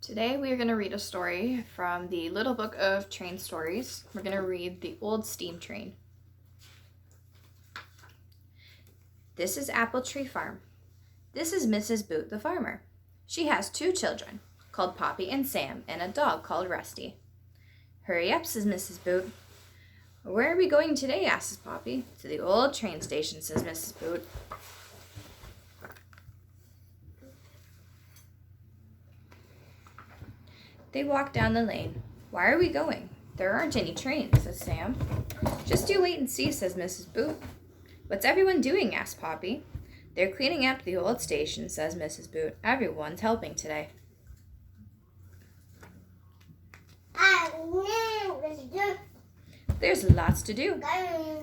Today we are going to read a story from the Little Book of Train Stories. We're going to read The Old Steam Train. This is Apple Tree Farm. This is Mrs. Boot the farmer. She has 2 children, called Poppy and Sam, and a dog called Rusty. Hurry up, says Mrs. Boot. Where are we going today, asks Poppy. To the old train station, says Mrs. Boot. They walk down the lane. Why are we going? There aren't any trains, says Sam. Just you wait and see, says Mrs. Boot. What's everyone doing, asks Poppy. They're cleaning up the old station, says Mrs. Boot. Everyone's helping today. There's lots to do.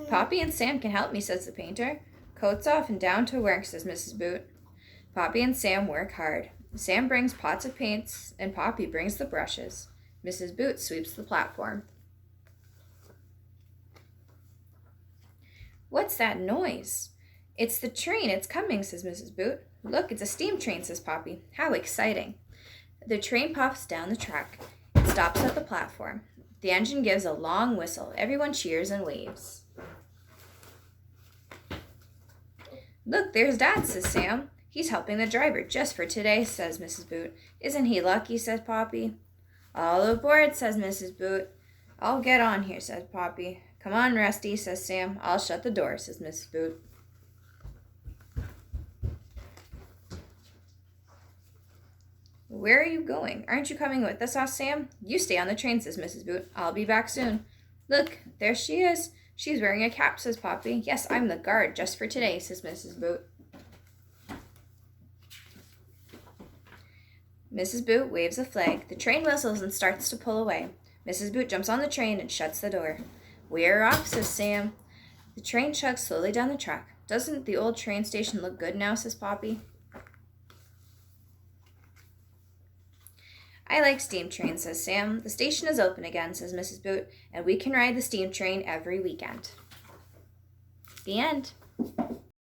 Poppy and Sam can help me, says the painter. Coats off and down to work, says Mrs. Boot. Poppy and Sam work hard. Sam brings pots of paints, and Poppy brings the brushes. Mrs. Boot sweeps the platform. What's that noise? It's the train. It's coming, says Mrs. Boot. Look, it's a steam train, says Poppy. How exciting. The train puffs down the track. It stops at the platform. The engine gives a long whistle. Everyone cheers and waves. Look, there's Dad, says Sam. He's helping the driver just for today, says Mrs. Boot. Isn't he lucky, says Poppy. All aboard, says Mrs. Boot. I'll get on here, says Poppy. Come on, Rusty, says Sam. I'll shut the door, says Mrs. Boot. Where are you going? Aren't you coming with us, asked Sam. You stay on the train, says Mrs. Boot. I'll be back soon. Look, there she is. She's wearing a cap, says Poppy. Yes, I'm the guard just for today, says Mrs. Boot. Mrs. Boot waves a flag. The train whistles and starts to pull away. Mrs. Boot jumps on the train and shuts the door. We're off, says Sam. The train chugs slowly down the track. Doesn't the old train station look good now, says Poppy. I like steam trains, says Sam. The station is open again, says Mrs. Boot, and we can ride the steam train every weekend. The end.